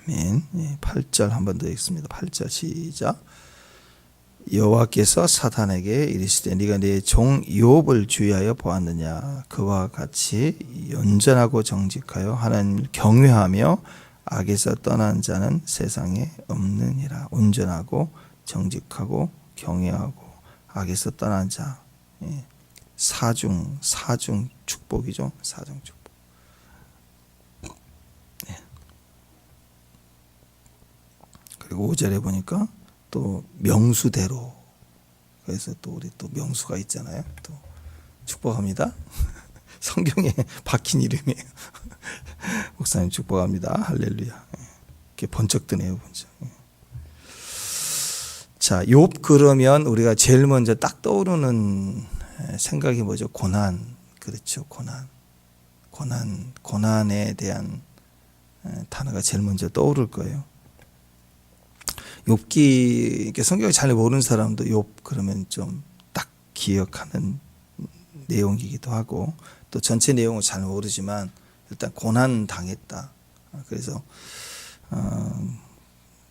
아멘. 8절 한 번 더 읽습니다. 8절 시작. 여호와께서 사탄에게 이르시되 네가 내 종 욥을 주의하여 보았느냐. 그와 같이 온전하고 정직하여 하나님을 경외하며 악에서 떠난 자는 세상에 없느니라. 온전하고 정직하고 경외하고 악에서 떠난 자. 사중 축복이죠. 사중 축복. 그리고 5절에 보니까 또 명수대로, 그래서 또 우리 또 명수가 있잖아요. 또 축복합니다. 성경에 박힌 이름이에요. 목사님 축복합니다. 할렐루야. 이렇게 번쩍 뜨네요, 번쩍. 자, 욥 그러면 우리가 제일 먼저 딱 떠오르는 생각이 뭐죠? 고난. 그렇죠, 고난에 대한 단어가 제일 먼저 떠오를 거예요. 욥기, 성경을 잘 모르는 사람도 욥 그러면 좀 딱 기억하는 내용이기도 하고, 또 전체 내용을 잘 모르지만 일단 고난 당했다. 그래서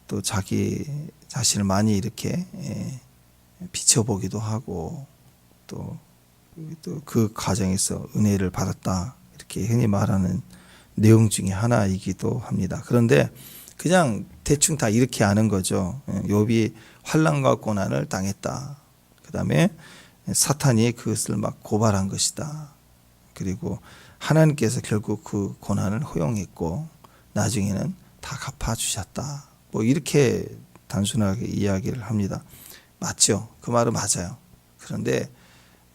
또 자기 자신을 많이 이렇게 비춰보기도 하고, 또 그 과정에서 은혜를 받았다, 이렇게 흔히 말하는 내용 중에 하나이기도 합니다. 그런데 그냥 대충 다 이렇게 아는 거죠. 욥이 환난과 고난을 당했다. 그 다음에 사탄이 그것을 막 고발한 것이다. 그리고 하나님께서 결국 그 고난을 허용했고 나중에는 다 갚아주셨다. 뭐 이렇게 단순하게 이야기를 합니다. 맞죠? 그 말은 맞아요. 그런데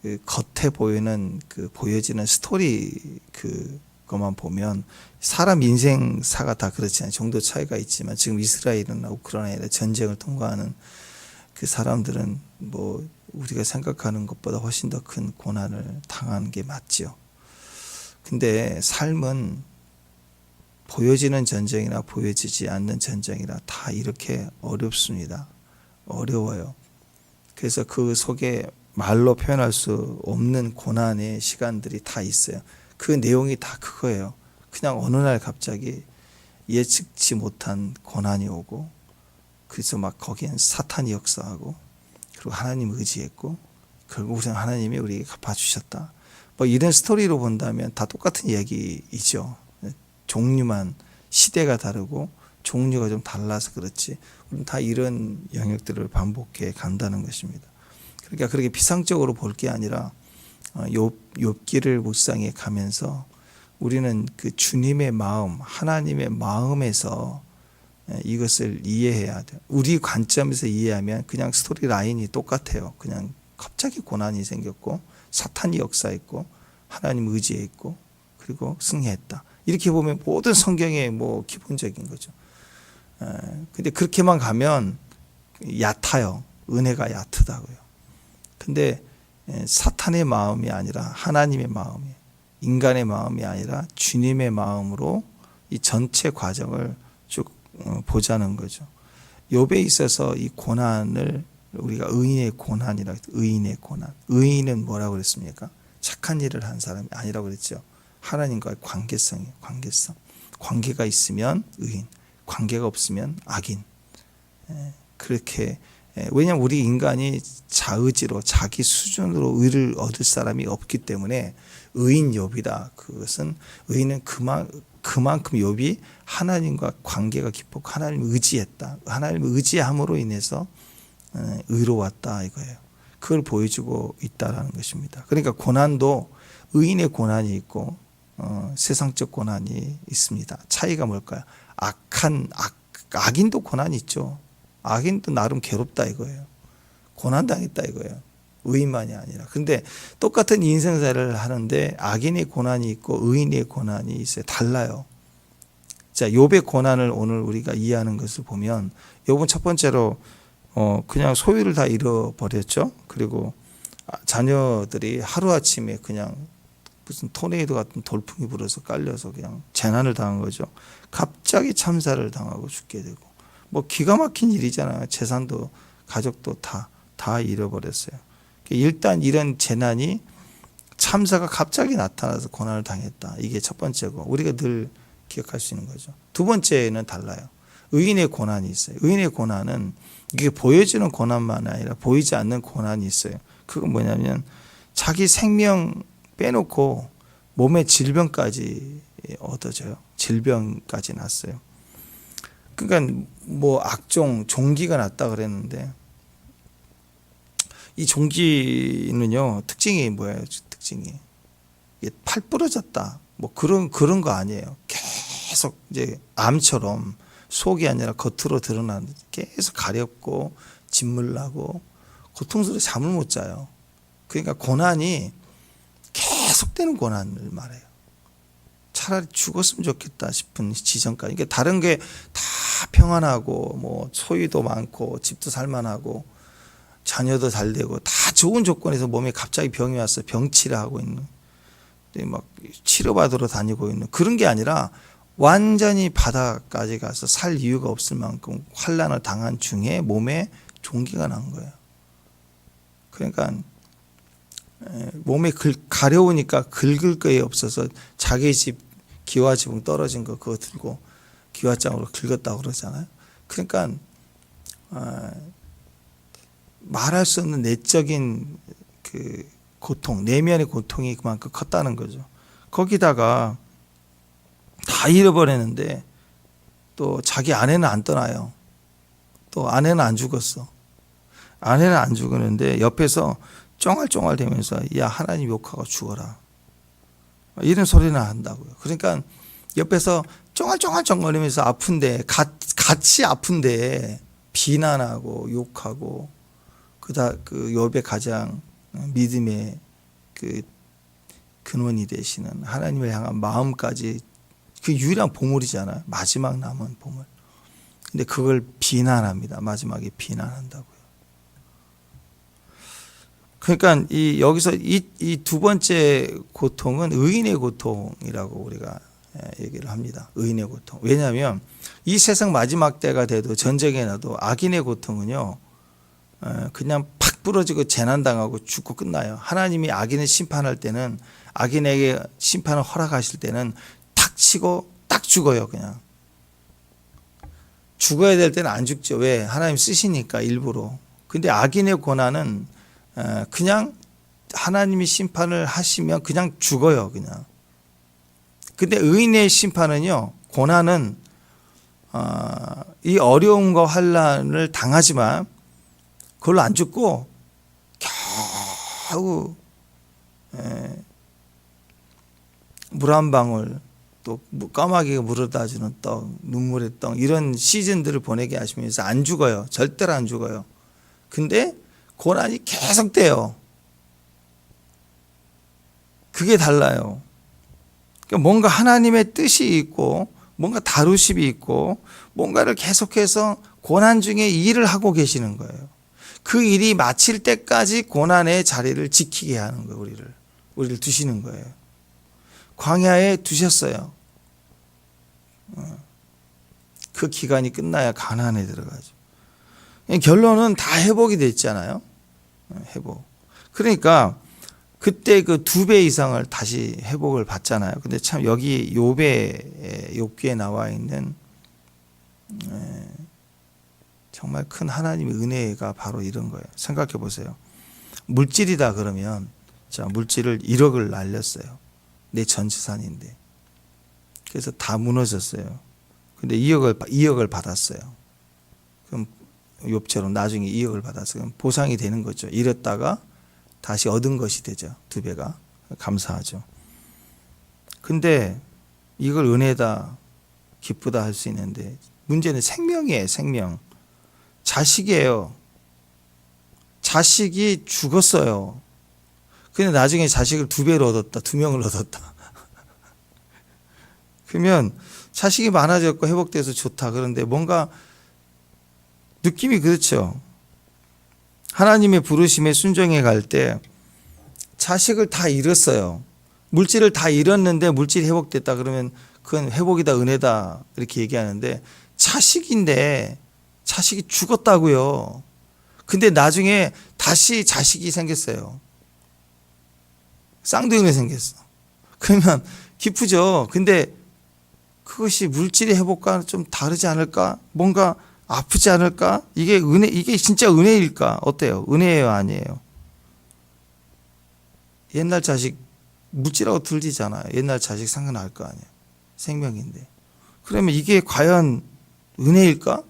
그 겉에 보여지는 스토리 그것만 보면 사람 인생사가 다 그렇지 않아요. 정도 차이가 있지만 지금 이스라엘이나 우크라이나에 전쟁을 통과하는 그 사람들은 뭐 우리가 생각하는 것보다 훨씬 더 큰 고난을 당한 게 맞죠. 근데 삶은 보여지는 전쟁이나 보여지지 않는 전쟁이라 다 이렇게 어렵습니다. 어려워요. 그래서 그 속에 말로 표현할 수 없는 고난의 시간들이 다 있어요. 그 내용이 다 그거예요. 그냥 어느 날 갑자기 예측치 못한 고난이 오고, 그래서 막 거기엔 사탄이 역사하고, 그리고 하나님 의지했고, 결국은 하나님이 우리에게 갚아주셨다. 뭐 이런 스토리로 본다면 다 똑같은 얘기이죠. 종류만, 시대가 다르고 종류가 좀 달라서 그렇지, 우리는 다 이런 영역들을 반복해 간다는 것입니다. 그러니까 그렇게 피상적으로 볼 게 아니라 욥기를 묵상해 가면서 우리는 그 주님의 마음, 하나님의 마음에서 이것을 이해해야 돼요. 우리 관점에서 이해하면 그냥 스토리 라인이 똑같아요. 그냥 갑자기 고난이 생겼고 사탄이 역사했고 하나님 의지했고 그리고 승리했다. 이렇게 보면 모든 성경의 뭐 기본적인 거죠. 근데 그렇게만 가면 얕아요. 은혜가 얕다고요. 근데 사탄의 마음이 아니라 하나님의 마음이, 인간의 마음이 아니라 주님의 마음으로 이 전체 과정을 쭉 보자는 거죠. 욥에 있어서 이 고난을 우리가 의인의 고난이라고 해서 의인의 고난. 의인은 뭐라고 그랬습니까? 착한 일을 한 사람이 아니라고 그랬죠. 하나님과의 관계성이에요. 관계성. 관계가 있으면 의인, 관계가 없으면 악인. 그렇게, 왜냐하면 우리 인간이 자의지로 자기 수준으로 의를 얻을 사람이 없기 때문에 의인 욥이다. 그것은 의인은 그만큼 욥이 하나님과 관계가 깊고 하나님을 의지했다. 하나님을 의지함으로 인해서 의로웠다 이거예요. 그걸 보여주고 있다라는 것입니다. 그러니까 고난도 의인의 고난이 있고 세상적 고난이 있습니다. 차이가 뭘까요? 악인도 고난이 있죠. 악인도 나름 괴롭다 이거예요. 고난당했다 이거예요. 의인만이 아니라. 근데 똑같은 인생사를 하는데 악인의 고난이 있고 의인의 고난이 있어요. 달라요. 자, 욥의 고난을 오늘 우리가 이해하는 것을 보면 욥은 첫 번째로 그냥 소유를 다 잃어버렸죠. 그리고 자녀들이 하루아침에 그냥 무슨 토네이도 같은 돌풍이 불어서 깔려서 그냥 재난을 당한 거죠. 갑자기 참사를 당하고 죽게 되고, 뭐 기가 막힌 일이잖아요. 재산도 가족도 다 잃어버렸어요. 일단 이런 재난이, 참사가 갑자기 나타나서 고난을 당했다. 이게 첫 번째고 우리가 늘 기억할 수 있는 거죠. 두 번째는 달라요. 의인의 고난이 있어요. 의인의 고난은 이게 보여지는 고난만 아니라 보이지 않는 고난이 있어요. 그건 뭐냐면 자기 생명 빼놓고 몸의 질병까지 얻어져요. 질병까지 났어요. 그러니까 뭐 악종, 종기가 났다 그랬는데 이 종기는요 특징이 뭐예요? 특징이 팔 부러졌다. 뭐 그런 거 아니에요. 계속 이제 암처럼 속이 아니라 겉으로 드러나는 계속 가렵고 진물나고 고통스러워 잠을 못 자요. 그러니까 고난이 계속되는 고난을 말해요. 차라리 죽었으면 좋겠다 싶은 지점까지. 그러니까 다른 게 다 평안하고 뭐 소유도 많고 집도 살만하고 자녀도 잘 되고 다 좋은 조건에서 몸에 갑자기 병이 와서 병치를 하고 있는 막 치료받으러 다니고 있는 그런 게 아니라 완전히 바닥까지 가서 살 이유가 없을 만큼 환난을 당한 중에 몸에 종기가 난 거예요. 그러니까 몸에 가려우니까 긁을 거에 없어서 자기 집 기와지붕 떨어진 거 그거 들고 기와장으로 긁었다고 그러잖아요. 그러니까 말할 수 없는 내적인 그 고통, 내면의 고통이 그만큼 컸다는 거죠. 거기다가 다 잃어버렸는데 또 자기 아내는 안 떠나요. 또 아내는 안 죽었어. 아내는 안 죽었는데 옆에서 쫑알쫑알 대면서 야 하나님 욕하고 죽어라. 이런 소리는 한다고요. 그러니까 옆에서 쫑알쫑알쫑거리면서 아픈데 같이 아픈데 비난하고 욕하고 그 욥의 가장 믿음의 그 근원이 되시는 하나님을 향한 마음까지 그 유일한 보물이잖아요. 마지막 남은 보물. 근데 그걸 비난합니다. 마지막에 비난한다고요. 그러니까 여기서 이 두 번째 고통은 의인의 고통이라고 우리가 얘기를 합니다. 의인의 고통. 왜냐하면 이 세상 마지막 때가 돼도 전쟁에 나도 악인의 고통은요. 그냥 팍 부러지고 재난당하고 죽고 끝나요. 하나님이 악인을 심판할 때는 악인에게 심판을 허락하실 때는 탁 치고 딱 죽어요. 그냥. 죽어야 될 때는 안 죽죠. 왜? 하나님 쓰시니까 일부러. 근데 악인의 고난은 그냥 하나님이 심판을 하시면 그냥 죽어요. 그냥. 근데 의인의 심판은요. 고난은 이 어려움과 환난을 당하지만 그걸로 안 죽고 겨우 물 한 방울 또 까마귀가 물어다 주는 떡, 눈물의 떡 이런 시즌들을 보내게 하시면서 안 죽어요. 절대로 안 죽어요. 근데 고난이 계속돼요. 그게 달라요. 그러니까 뭔가 하나님의 뜻이 있고 뭔가 다루심이 있고 뭔가를 계속해서 고난 중에 일을 하고 계시는 거예요. 그 일이 마칠 때까지 고난의 자리를 지키게 하는 거예요. 우리를 두시는 거예요. 광야에 두셨어요. 그 기간이 끝나야 가나안에 들어가죠. 결론은 다 회복이 됐잖아요. 회복. 그러니까 그때 그 2배 이상을 다시 회복을 받잖아요. 근데 참 여기 욥기에 나와 있는 정말 큰 하나님의 은혜가 바로 이런 거예요. 생각해 보세요. 물질이다 그러면 자 물질을 1억을 날렸어요. 내 전 재산인데. 그래서 다 무너졌어요. 근데 2억을 받았어요. 그럼 욥처럼 나중에 2억을 받았어요. 그럼 보상이 되는 거죠. 잃었다가 다시 얻은 것이 되죠. 2배가. 감사하죠. 근데 이걸 은혜다, 기쁘다 할 수 있는데 문제는 생명이에요. 생명. 자식이에요. 자식이 죽었어요. 근데 나중에 자식을 2배로 얻었다. 2명을 얻었다. 그러면 자식이 많아졌고 회복돼서 좋다. 그런데 뭔가 느낌이 그렇죠. 하나님의 부르심에 순종해 갈 때 자식을 다 잃었어요. 물질을 다 잃었는데 물질이 회복됐다 그러면 그건 회복이다 은혜다 이렇게 얘기하는데 자식인데 자식이 죽었다고요. 근데 나중에 다시 자식이 생겼어요. 쌍둥이가 생겼어. 그러면 기쁘죠. 근데 그것이 물질의 회복과는 좀 다르지 않을까? 뭔가 아프지 않을까? 이게 이게 진짜 은혜일까? 어때요? 은혜예요, 아니에요? 옛날 자식 물질하고 들리잖아요. 옛날 자식 생각날 거 아니에요. 생명인데. 그러면 이게 과연 은혜일까?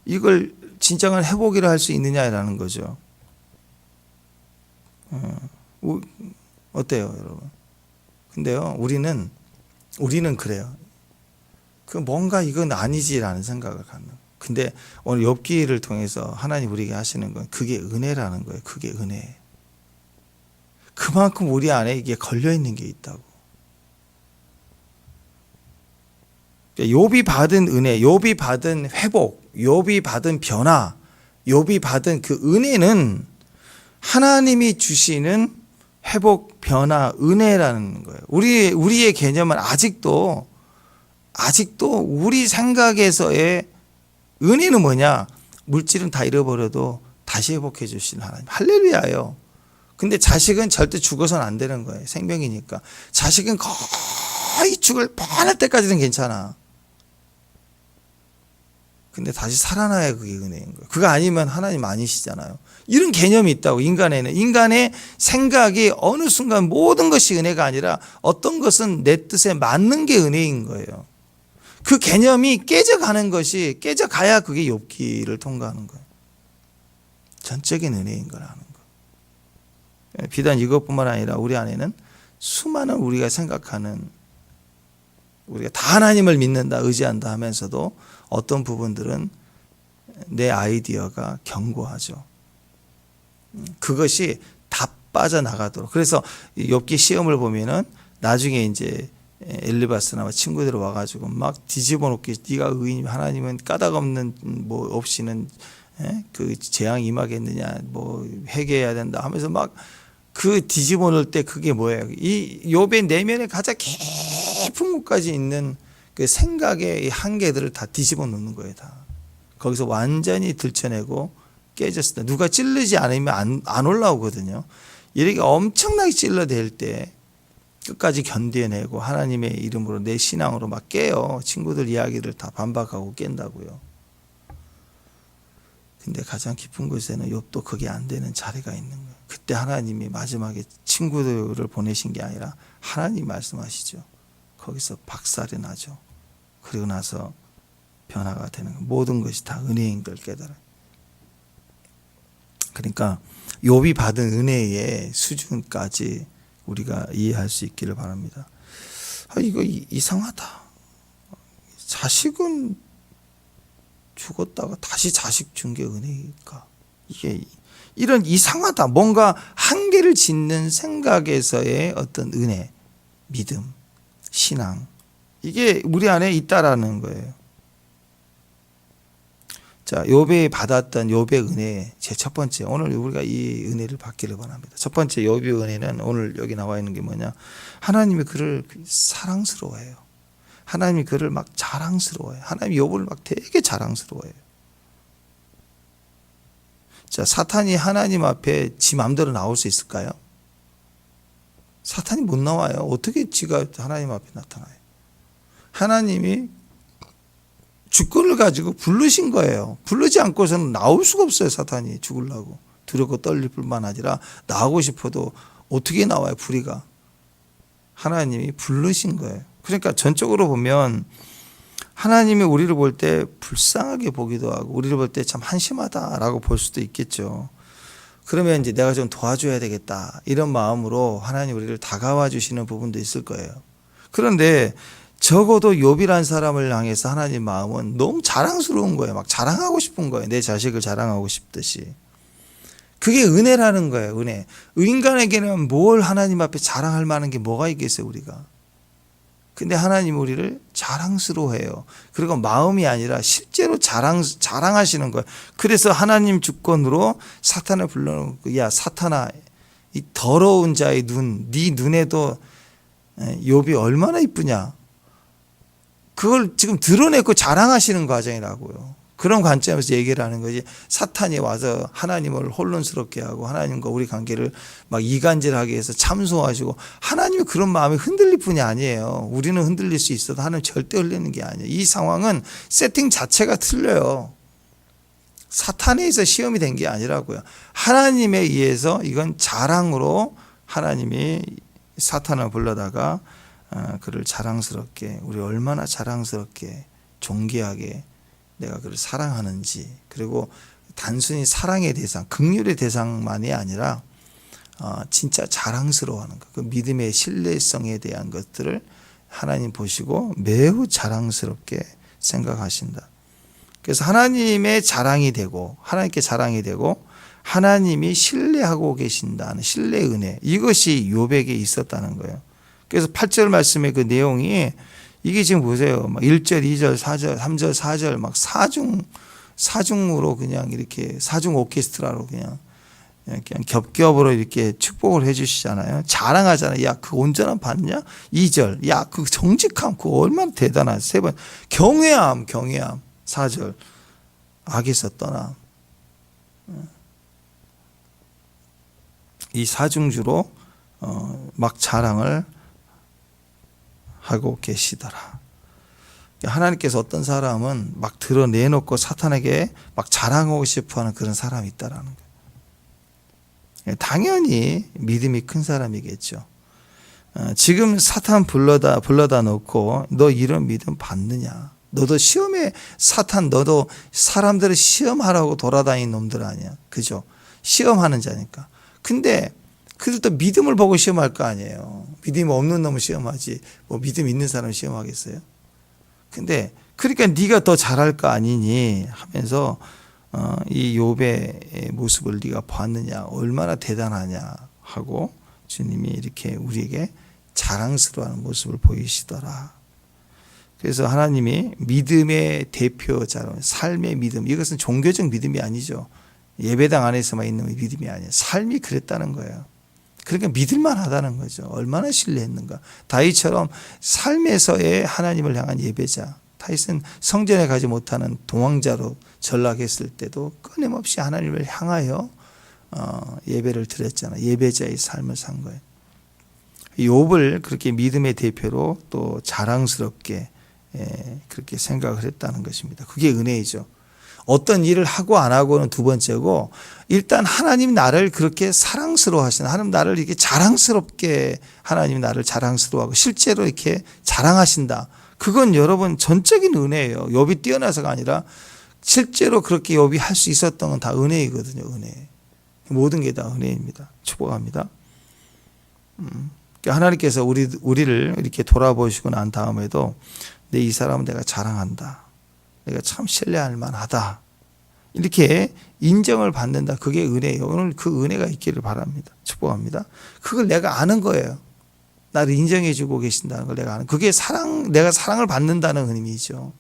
이걸 진정한 회복이라 할 수 있느냐라는 거죠. 어때요, 여러분? 근데요, 우리는 그래요. 그 뭔가 이건 아니지라는 생각을 갖는. 근데 오늘 욥기를 통해서 하나님 우리에게 하시는 건 그게 은혜라는 거예요. 그게 은혜. 그만큼 우리 안에 이게 걸려 있는 게 있다고. 욥이 받은 은혜, 욥이 받은 회복, 욥이 받은 변화, 욥이 받은 그 은혜는 하나님이 주시는 회복, 변화, 은혜라는 거예요. 우리의 개념은 아직도 우리 생각에서의 은혜는 뭐냐? 물질은 다 잃어버려도 다시 회복해 주시는 하나님. 할렐루야예요. 근데 자식은 절대 죽어서는 안 되는 거예요. 생명이니까. 자식은 거의 죽을 뻔할 때까지는 괜찮아. 근데 다시 살아나야 그게 은혜인 거예요. 그거 아니면 하나님 아니시잖아요. 이런 개념이 있다고, 인간에는. 인간의 생각이 어느 순간 모든 것이 은혜가 아니라 어떤 것은 내 뜻에 맞는 게 은혜인 거예요. 그 개념이 깨져가야 그게 욥기를 통과하는 거예요. 전적인 은혜인 거라는 거. 비단 이것뿐만 아니라 우리 안에는 수많은 우리가 생각하는, 우리가 다 하나님을 믿는다, 의지한다 하면서도 어떤 부분들은 내 아이디어가 견고하죠. 그것이 다 빠져나가도록. 그래서 욥기 시험을 보면은 나중에 이제 엘리바스나 친구들이 와가지고 막 뒤집어 놓기, 네가 의인이면 하나님은 까닭 없는 뭐 없이는 그 재앙이 임하겠느냐, 뭐 회개해야 된다 하면서 막 그 뒤집어 놓을 때 그게 뭐예요? 이 욥의 내면에 가장 깊은 곳까지 있는 그 생각의 한계들을 다 뒤집어 놓는 거예요, 다. 거기서 완전히 들춰내고 깨졌을 때, 누가 찔르지 않으면 안 올라오거든요. 이렇게 엄청나게 찔러댈 때 끝까지 견뎌내고 하나님의 이름으로 내 신앙으로 막 깨요. 친구들 이야기를 다 반박하고 깬다고요. 근데 가장 깊은 곳에는 욥도 그게 안 되는 자리가 있는 거예요. 그때 하나님이 마지막에 친구들을 보내신 게 아니라 하나님 말씀하시죠. 거기서 박살이 나죠. 그리고 나서 변화가 되는 거예요. 모든 것이 다 은혜인 걸 깨달아요. 그러니까 욥이 받은 은혜의 수준까지 우리가 이해할 수 있기를 바랍니다. 이거 이상하다. 자식은 죽었다가 다시 자식 준 게 은혜일까? 이게 이런 이상하다. 뭔가 한계를 짓는 생각에서의 어떤 은혜, 믿음, 신앙. 이게 우리 안에 있다라는 거예요. 자, 욥이 받았던 욥의 은혜, 제 첫 번째, 오늘 우리가 이 은혜를 받기를 원합니다. 첫 번째 욥의 은혜는 오늘 여기 나와 있는 게 뭐냐? 하나님이 그를 사랑스러워해요. 하나님이 그를 막 자랑스러워해요. 하나님이 욥을 막 되게 자랑스러워해요. 자, 사탄이 하나님 앞에 지 마음대로 나올 수 있을까요? 사탄이 못 나와요. 어떻게 지가 하나님 앞에 나타나요? 하나님이 주권을 가지고 부르신 거예요. 부르지 않고서는 나올 수가 없어요. 사탄이 죽으려고. 두렵고 떨릴 뿐만 아니라 나오고 싶어도 어떻게 나와요. 불의가. 하나님이 부르신 거예요. 그러니까 전적으로 보면 하나님이 우리를 볼 때 불쌍하게 보기도 하고 우리를 볼 때 참 한심하다라고 볼 수도 있겠죠. 그러면 이제 내가 좀 도와줘야 되겠다 이런 마음으로 하나님 우리를 다가와 주시는 부분도 있을 거예요. 그런데 적어도 욥이란 사람을 향해서 하나님 마음은 너무 자랑스러운 거예요. 막 자랑하고 싶은 거예요. 내 자식을 자랑하고 싶듯이. 그게 은혜라는 거예요. 은혜. 인간에게는 뭘 하나님 앞에 자랑할 만한 게 뭐가 있겠어요, 우리가. 근데 하나님 우리를 자랑스러워해요. 그리고 마음이 아니라 실제로 자랑하시는 거예요. 그래서 하나님 주권으로 사탄을 불러놓고, 야 사탄아, 이 더러운 자의 눈, 네 눈에도 욥이 얼마나 이쁘냐. 그걸 지금 드러내고 자랑하시는 과정이라고요. 그런 관점에서 얘기를 하는 거지. 사탄이 와서 하나님을 혼란스럽게 하고 하나님과 우리 관계를 막 이간질하게 해서 참소하시고, 하나님이 그런 마음이 흔들릴 뿐이 아니에요. 우리는 흔들릴 수 있어도 하나님 절대 흔들리는 게 아니에요. 이 상황은 세팅 자체가 틀려요. 사탄에 의해서 시험이 된 게 아니라고요. 하나님에 의해서 이건 자랑으로 하나님이 사탄을 불러다가 그를 자랑스럽게, 우리 얼마나 자랑스럽게 존귀하게 내가 그를 사랑하는지, 그리고 단순히 사랑의 대상, 긍휼의 대상만이 아니라 진짜 자랑스러워하는 것, 그 믿음의 신뢰성에 대한 것들을 하나님 보시고 매우 자랑스럽게 생각하신다. 그래서 하나님의 자랑이 되고, 하나님께 자랑이 되고, 하나님이 신뢰하고 계신다는 신뢰의 은혜, 이것이 욥에게 있었다는 거예요. 그래서 8절 말씀의 그 내용이, 이게 지금 보세요. 막 1절, 2절, 4절, 3절, 4절 막 사중으로 그냥 이렇게 사중 오케스트라로 그냥 겹겹으로 이렇게 축복을 해 주시잖아요. 자랑하잖아요. 야, 그 온전함 봤냐? 2절. 야, 그 정직함, 그거 얼마나 대단하지. 3번. 경외함. 4절. 악에서 떠남. 이 사중주로 막 자랑을 하고 계시더라. 하나님께서 어떤 사람은 막 드러내놓고 사탄에게 막 자랑하고 싶어하는 그런 사람이 있다라는 거예요. 당연히 믿음이 큰 사람이겠죠. 지금 사탄 불러다 놓고 너 이런 믿음 받느냐? 너도 시험에, 사탄 너도 사람들을 시험하라고 돌아다니는 놈들 아니야. 그죠? 시험하는 자니까. 근데 그들도 믿음을 보고 시험할 거 아니에요. 믿음이 없는 놈을 시험하지 뭐 믿음 있는 사람을 시험하겠어요? 근데 그러니까 네가 더 잘할 거 아니니 하면서 이 욥의 모습을 네가 봤느냐, 얼마나 대단하냐 하고 주님이 이렇게 우리에게 자랑스러워하는 모습을 보이시더라. 그래서 하나님이 믿음의 대표자로, 삶의 믿음, 이것은 종교적 믿음이 아니죠. 예배당 안에서만 있는 믿음이 아니에요. 삶이 그랬다는 거예요. 그러니까 믿을만 하다는 거죠. 얼마나 신뢰했는가. 다윗처럼 삶에서의 하나님을 향한 예배자. 다윗은 성전에 가지 못하는 동왕자로 전락했을 때도 끊임없이 하나님을 향하여 예배를 드렸잖아요. 예배자의 삶을 산 거예요. 욥을 그렇게 믿음의 대표로 또 자랑스럽게 그렇게 생각을 했다는 것입니다. 그게 은혜이죠. 어떤 일을 하고 안 하고는 두 번째고, 일단 하나님 나를 그렇게 사랑스러워 하시는, 하나님 나를 이렇게 자랑스럽게, 하나님 나를 자랑스러워하고 실제로 이렇게 자랑하신다. 그건 여러분 전적인 은혜예요. 욥이 뛰어나서가 아니라 실제로 그렇게 욥이 할 수 있었던 건 다 은혜이거든요. 은혜. 모든 게 다 은혜입니다. 축복합니다. 하나님께서 우리를 이렇게 돌아보시고 난 다음에도 이 사람은 내가 자랑한다. 내가 참 신뢰할 만하다. 이렇게 인정을 받는다. 그게 은혜예요. 오늘 그 은혜가 있기를 바랍니다. 축복합니다. 그걸 내가 아는 거예요. 나를 인정해 주고 계신다는 걸 내가 아는. 그게 내가 사랑을 받는다는 의미죠.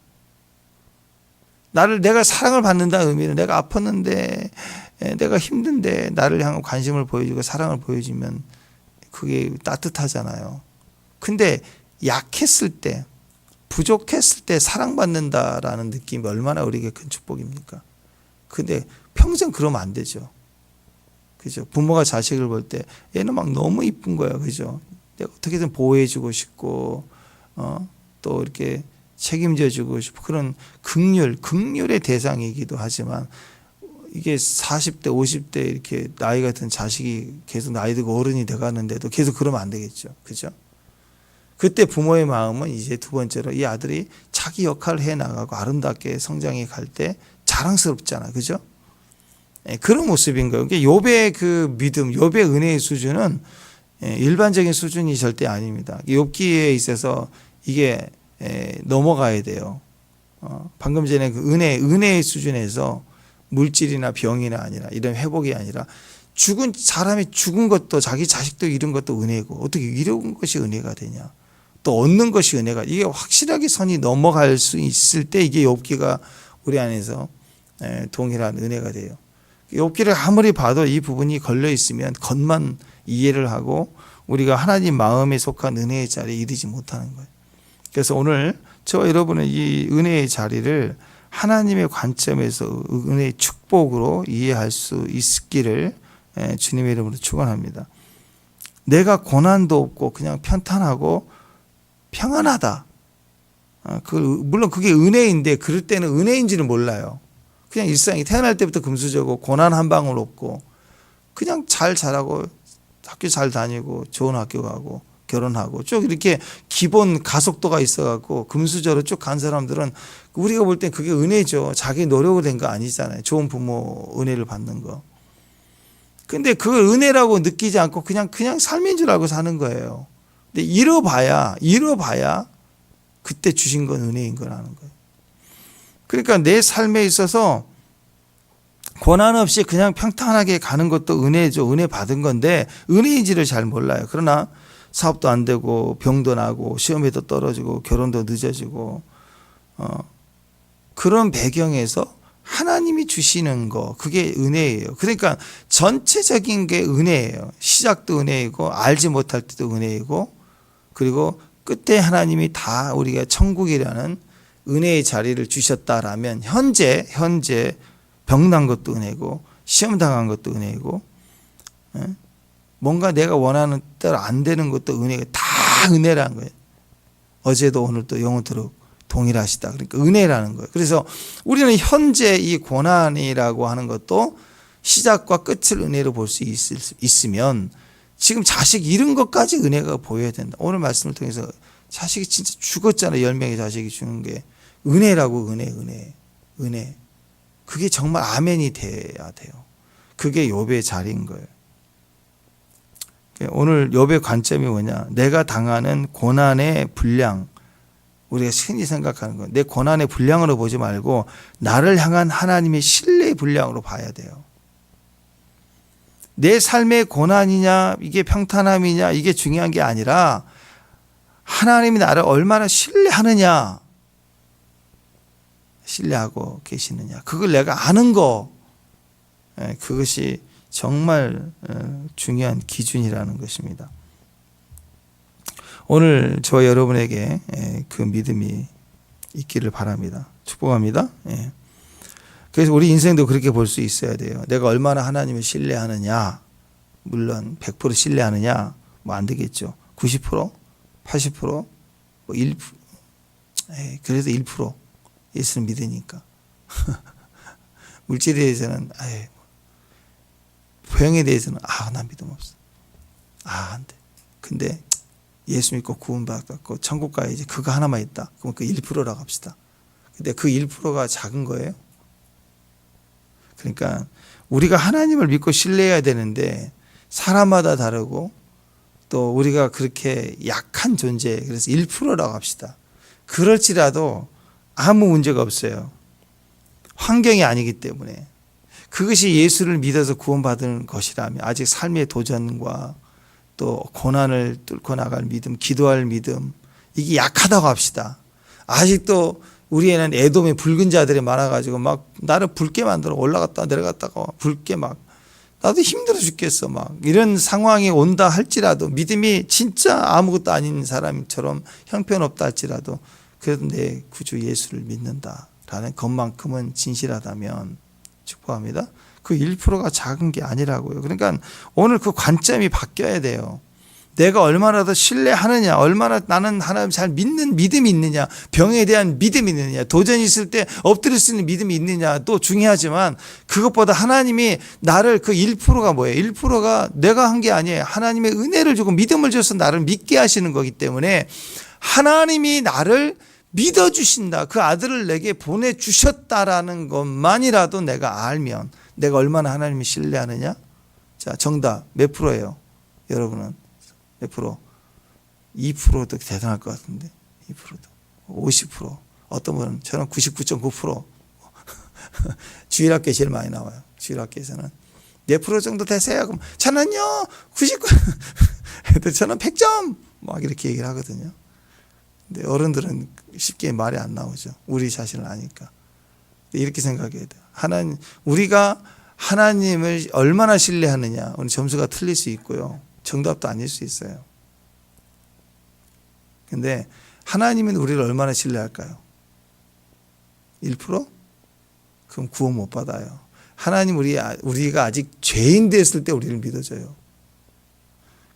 내가 사랑을 받는다는 의미는 내가 아팠는데, 내가 힘든데 나를 향한 관심을 보여주고 사랑을 보여주면 그게 따뜻하잖아요. 근데 약했을 때, 부족했을 때 사랑받는다라는 느낌이 얼마나 우리에게 큰 축복입니까? 근데 평생 그러면 안 되죠. 그죠? 부모가 자식을 볼 때 얘는 막 너무 이쁜 거야. 그죠? 내가 어떻게든 보호해주고 싶고, 또 이렇게 책임져주고 싶고, 그런 긍휼의 대상이기도 하지만, 이게 40대, 50대 이렇게 나이가 든 자식이 계속 나이 들고 어른이 돼가는데도 계속 그러면 안 되겠죠. 그죠? 그때 부모의 마음은 이제 두 번째로 이 아들이 자기 역할을 해 나가고 아름답게 성장해 갈 때 자랑스럽잖아. 그죠? 그런 모습인 거예요. 욥의 그 믿음, 욥의 은혜의 수준은 일반적인 수준이 절대 아닙니다. 욥기에 있어서 이게 넘어가야 돼요. 방금 전에 그 은혜의 수준에서 물질이나 병이나 아니라 이런 회복이 아니라 죽은 사람이 죽은 것도 자기 자식도 잃은 것도 은혜고, 어떻게 잃은 것이 은혜가 되냐? 또 얻는 것이 은혜가, 이게 확실하게 선이 넘어갈 수 있을 때 이게 욥기가 우리 안에서 동일한 은혜가 돼요. 욥기를 아무리 봐도 이 부분이 걸려 있으면 겉만 이해를 하고 우리가 하나님 마음에 속한 은혜의 자리에 이르지 못하는 거예요. 그래서 오늘 저와 여러분은 이 은혜의 자리를 하나님의 관점에서 은혜의 축복으로 이해할 수 있기를 주님의 이름으로 축원합니다. 내가 고난도 없고 그냥 편탄하고 평안하다. 물론 그게 은혜인데 그럴 때는 은혜인지는 몰라요. 그냥 일상이 태어날 때부터 금수저고 고난 한 방울 없고 그냥 잘 자라고 학교 잘 다니고 좋은 학교 가고 결혼하고 쭉 이렇게 기본 가속도가 있어갖고 금수저로 쭉 간 사람들은 우리가 볼 땐 그게 은혜죠. 자기 노력으로 된 거 아니잖아요. 좋은 부모 은혜를 받는 거. 근데 그걸 은혜라고 느끼지 않고 그냥 삶인 줄 알고 사는 거예요. 근데 잃어봐야 그때 주신 건 은혜인 거라는 거예요. 그러니까 내 삶에 있어서 고난 없이 그냥 평탄하게 가는 것도 은혜죠. 은혜 받은 건데 은혜인지를 잘 몰라요. 그러나 사업도 안 되고 병도 나고 시험에도 떨어지고 결혼도 늦어지고 그런 배경에서 하나님이 주시는 거 그게 은혜예요. 그러니까 전체적인 게 은혜예요. 시작도 은혜이고 알지 못할 때도 은혜이고 그리고 끝에 하나님이 다 우리가 천국이라는 은혜의 자리를 주셨다라면 현재 병난 것도 은혜고 시험 당한 것도 은혜이고 뭔가 내가 원하는 대로 안 되는 것도 은혜가 다 은혜라는 거예요. 어제도 오늘도 영원토록 동일하시다. 그러니까 은혜라는 거예요. 그래서 우리는 현재 이 고난이라고 하는 것도 시작과 끝을 은혜로 볼 수 있으면 지금 자식 잃은 것까지 은혜가 보여야 된다. 오늘 말씀을 통해서 자식이 진짜 죽었잖아요. 10명의 자식이 죽는 게 은혜라고 은혜. 그게 정말 아멘이 돼야 돼요. 그게 욥의 자리인 거예요. 오늘 욥의 관점이 뭐냐? 내가 당하는 고난의 분량, 우리가 흔히 생각하는 거, 내 고난의 분량으로 보지 말고 나를 향한 하나님의 신뢰의 분량으로 봐야 돼요. 내 삶의 고난이냐, 이게 평탄함이냐, 이게 중요한 게 아니라 하나님이 나를 얼마나 신뢰하느냐, 신뢰하고 계시느냐, 그걸 내가 아는 거, 그것이 정말 중요한 기준이라는 것입니다. 오늘 저와 여러분에게 그 믿음이 있기를 바랍니다. 축복합니다. 그래서 우리 인생도 그렇게 볼 수 있어야 돼요. 내가 얼마나 하나님을 신뢰하느냐, 물론 100% 신뢰하느냐, 뭐 안 되겠죠. 90%, 80%, 뭐 1%, 그래도 1% 예수를 믿으니까. 물질에 대해서는 병에 대해서는 난 믿음 없어. 안 돼. 근데 예수 믿고 구원받았고 천국 가야지. 그거 하나만 있다. 그럼 그 1%라고 합시다. 근데 그 1%가 작은 거예요. 그러니까 우리가 하나님을 믿고 신뢰해야 되는데 사람마다 다르고 또 우리가 그렇게 약한 존재, 그래서 1%라고 합시다. 그럴지라도 아무 문제가 없어요. 환경이 아니기 때문에. 그것이 예수를 믿어서 구원받은 것이라면 아직 삶의 도전과 또 고난을 뚫고 나갈 믿음, 기도할 믿음, 이게 약하다고 합시다. 아직도 우리에는 에돔의 붉은 자들이 많아가지고 막 나를 붉게 만들어 올라갔다 내려갔다가 붉게 막 나도 힘들어 죽겠어 막 이런 상황이 온다 할지라도 믿음이 진짜 아무것도 아닌 사람처럼 형편없다 할지라도 그래도 내 구주 예수를 믿는다라는 것만큼은 진실하다면 축복합니다. 그 1%가 작은 게 아니라고요. 그러니까 오늘 그 관점이 바뀌어야 돼요. 내가 얼마나 더 신뢰하느냐, 얼마나 나는 하나님 잘 믿는 믿음이 있느냐, 병에 대한 믿음이 있느냐, 도전이 있을 때 엎드릴 수 있는 믿음이 있느냐도 중요하지만 그것보다 하나님이 나를 그 1%가 뭐예요? 1%가 내가 한 게 아니에요. 하나님의 은혜를 주고 믿음을 줘서 나를 믿게 하시는 거기 때문에 하나님이 나를 믿어주신다. 그 아들을 내게 보내주셨다라는 것만이라도 내가 알면 내가 얼마나 하나님을 신뢰하느냐? 자, 정답 몇 프로예요? 여러분은 몇 프로? 2%도 대단할 것 같은데 2%도 50% 어떤 분은 저는 99.9% 주일학교에 제일 많이 나와요. 주일학교에서는 몇 프로 정도 되세요? 그럼 저는요 99 저는 100점 막 이렇게 얘기를 하거든요. 근데 어른들은 쉽게 말이 안 나오죠. 우리 자신을 아니까. 이렇게 생각해야 돼요. 우리가 하나님을 얼마나 신뢰하느냐. 오늘 점수가 틀릴 수 있고요. 정답도 아닐 수 있어요. 근데 하나님은 우리를 얼마나 신뢰할까요? 1%? 그럼 구원 못 받아요. 하나님 우리가 아직 죄인 됐을 때 우리를 믿어줘요.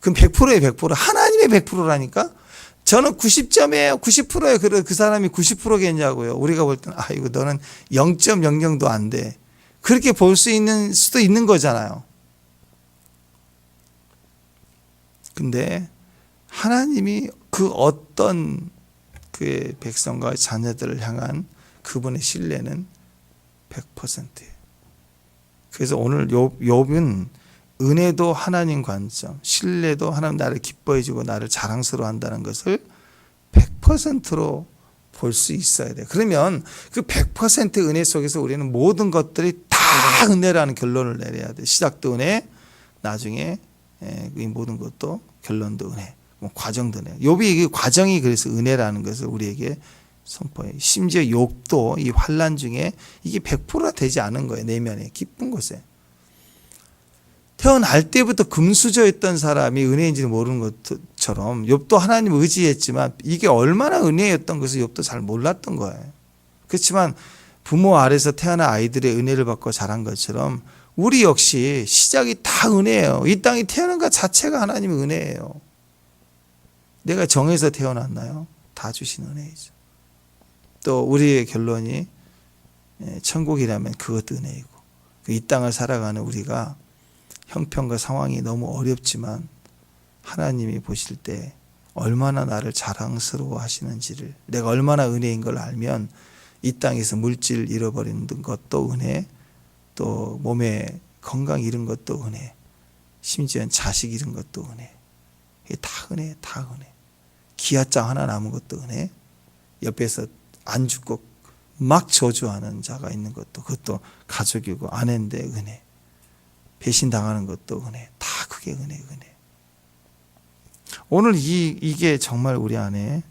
그럼 100%예요, 100%. 하나님의 100%라니까. 저는 90점이에요, 90%예요. 그 사람이 90%겠냐고요. 우리가 볼 때는 이거 너는 0.00도 안 돼. 그렇게 볼 수 있는 수도 있는 거잖아요. 근데 하나님이 그 어떤 그의 백성과 자녀들을 향한 그분의 신뢰는 100%예요. 그래서 오늘 욥은 은혜도 하나님 관점, 신뢰도 하나님 나를 기뻐해 주고 나를 자랑스러워 한다는 것을 100%로 볼 수 있어야 돼요. 그러면 그 100% 은혜 속에서 우리는 모든 것들이 다 은혜라는 결론을 내려야 돼요. 시작도 은혜, 나중에 이 모든 것도 결론도 은혜, 과정도 은혜. 욥이 이 과정이 그래서 은혜라는 것을 우리에게 선포해요. 심지어 욥도 이 환난 중에 이게 100%가 되지 않은 거예요. 내면에 기쁜 곳에. 태어날 때부터 금수저였던 사람이 은혜인지는 모르는 것처럼 욥도 하나님을 의지했지만 이게 얼마나 은혜였던 것을 욥도 잘 몰랐던 거예요. 그렇지만 부모 아래서 태어난 아이들의 은혜를 받고 자란 것처럼 우리 역시 시작이 다 은혜예요. 이 땅에 태어난 것 자체가 하나님의 은혜예요. 내가 정해서 태어났나요? 다 주신 은혜이죠. 또 우리의 결론이 천국이라면 그것도 은혜이고, 이 땅을 살아가는 우리가 형편과 상황이 너무 어렵지만 하나님이 보실 때 얼마나 나를 자랑스러워 하시는지를, 내가 얼마나 은혜인 걸 알면 이 땅에서 물질 잃어버리는 것도 은혜, 또 몸에 건강 잃은 것도 은혜, 심지어는 자식 잃은 것도 은혜. 이게 다 은혜, 다 은혜. 기아장 하나 남은 것도 은혜, 옆에서 안 죽고 막 저주하는 자가 있는 것도, 그것도 가족이고 아내인데 은혜, 배신당하는 것도 은혜, 다 그게 은혜, 은혜. 오늘 이게 정말 우리 안에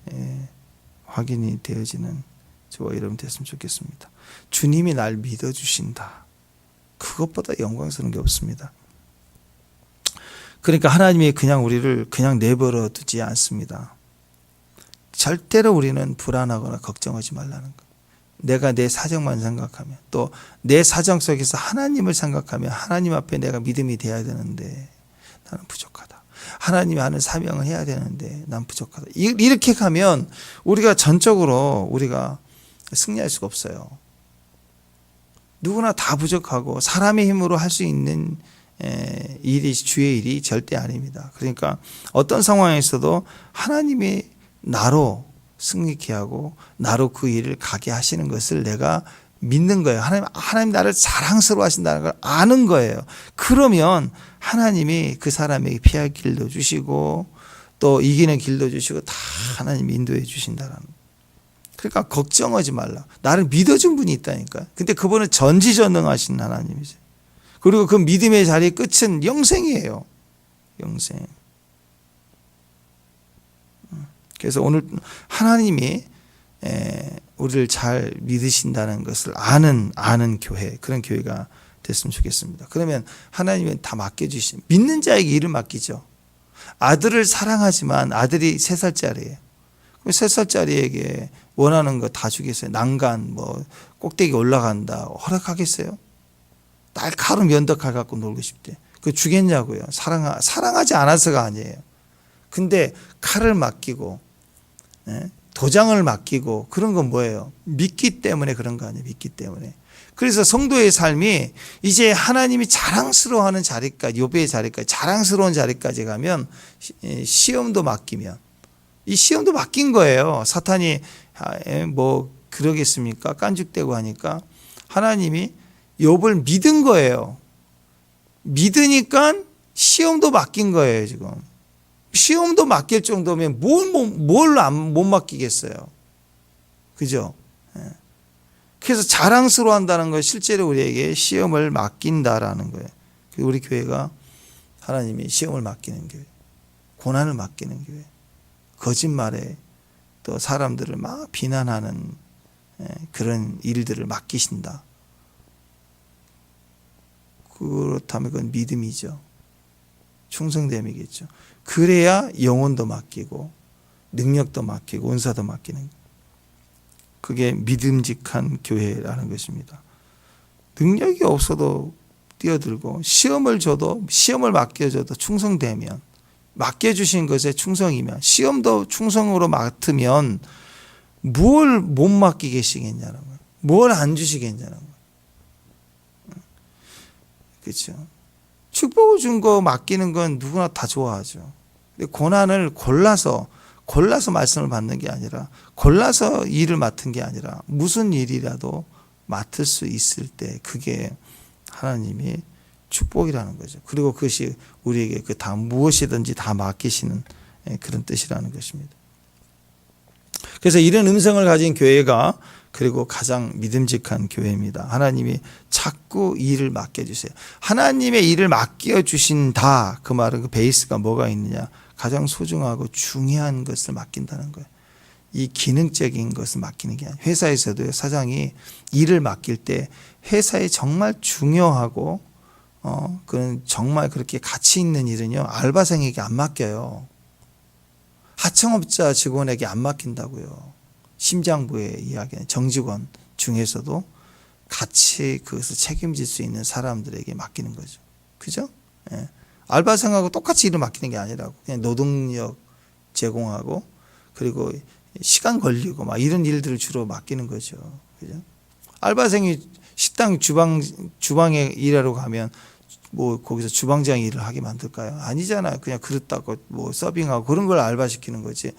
확인이 되어지는 저와 여러분 됐으면 좋겠습니다. 주님이 날 믿어주신다. 그것보다 영광스러운 게 없습니다. 그러니까 하나님이 그냥 우리를 그냥 내버려 두지 않습니다. 절대로 우리는 불안하거나 걱정하지 말라는 거예요. 내가 내 사정만 생각하면, 또 내 사정 속에서 하나님을 생각하면 하나님 앞에 내가 믿음이 돼야 되는데 나는 부족하다. 하나님이 하는 사명을 해야 되는데 난 부족하다. 이렇게 가면 우리가 전적으로 우리가 승리할 수가 없어요. 누구나 다 부족하고 사람의 힘으로 할 수 있는 일이 주의 일이 절대 아닙니다. 그러니까 어떤 상황에서도 하나님이 나로 승리케 하고 나로 그 일을 가게 하시는 것을 내가 믿는 거예요. 하나님 나를 자랑스러워 하신다는 걸 아는 거예요. 그러면 하나님이 그 사람에게 피할 길도 주시고 또 이기는 길도 주시고 다 하나님이 인도해 주신다는 거예요. 그러니까 걱정하지 말라. 나를 믿어준 분이 있다니까요. 근데 그분은 전지전능하신 하나님이세요. 그리고 그 믿음의 자리의 끝은 영생이에요. 영생. 그래서 오늘 하나님이 우리를 잘 믿으신다는 것을 아는 교회, 그런 교회가 됐으면 좋겠습니다. 그러면 하나님은 다 맡겨주신, 믿는 자에게 일을 맡기죠. 아들을 사랑하지만 아들이 3살짜리예요. 3살짜리에게 원하는 거 다 주겠어요? 난간, 꼭대기 올라간다 허락하겠어요? 날카로운 면도칼 갖고 놀고 싶대. 그거 주겠냐고요? 사랑하지 않아서가 아니에요. 근데 칼을 맡기고 도장을 맡기고 그런 건 뭐예요? 믿기 때문에 그런 거 아니에요? 믿기 때문에. 그래서 성도의 삶이 이제 하나님이 자랑스러워하는 자리까지, 욥의 자리까지, 자랑스러운 자리까지 가면 시험도 맡기면, 이 시험도 맡긴 거예요. 사탄이 그러겠습니까? 깐죽대고 하니까 하나님이 욥을 믿은 거예요. 믿으니까 시험도 맡긴 거예요. 지금 시험도 맡길 정도면 뭘 못 맡기겠어요. 그죠? 그래서 자랑스러워한다는 건 실제로 우리에게 시험을 맡긴다라는 거예요. 우리 교회가 하나님이 시험을 맡기는 교회, 고난을 맡기는 교회, 거짓말에 또 사람들을 막 비난하는 그런 일들을 맡기신다. 그렇다면 그건 믿음이죠. 충성됨이겠죠. 그래야 영혼도 맡기고 능력도 맡기고 은사도 맡기는, 그게 믿음직한 교회라는 것입니다. 능력이 없어도 뛰어들고 시험을 줘도 시험을 맡겨줘도 충성되면 맡겨주신 것에 충성이면 시험도 충성으로 맡으면 뭘 못 맡기겠시겠냐는 거예요. 뭘 안 주시겠냐는 거예요. 그렇죠. 축복을 준 거 맡기는 건 누구나 다 좋아하죠. 근데 고난을 골라서 말씀을 받는 게 아니라 골라서 일을 맡은 게 아니라 무슨 일이라도 맡을 수 있을 때 그게 하나님이 축복이라는 거죠. 그리고 그것이 우리에게 그 다 무엇이든지 다 맡기시는 그런 뜻이라는 것입니다. 그래서 이런 음성을 가진 교회가 그리고 가장 믿음직한 교회입니다. 하나님이 자꾸 일을 맡겨주세요. 하나님의 일을 맡겨주신다. 그 말은 그 베이스가 뭐가 있느냐. 가장 소중하고 중요한 것을 맡긴다는 거예요. 이 기능적인 것을 맡기는 게 아니에요. 회사에서도 사장이 일을 맡길 때 회사에 정말 중요하고 그런 정말 그렇게 가치 있는 일은요. 알바생에게 안 맡겨요. 하청업자 직원에게 안 맡긴다고요. 심장부의 이야기는 정직원 중에서도 같이 그것을 책임질 수 있는 사람들에게 맡기는 거죠. 그죠? 예. 알바생하고 똑같이 일을 맡기는 게 아니라고. 그냥 노동력 제공하고 그리고 시간 걸리고 막 이런 일들을 주로 맡기는 거죠. 그죠? 알바생이 식당 주방에 일하러 가면 뭐 거기서 주방장 일을 하게 만들까요? 아니잖아요. 그냥 그릇 닦고 뭐 서빙하고 그런 걸 알바시키는 거지.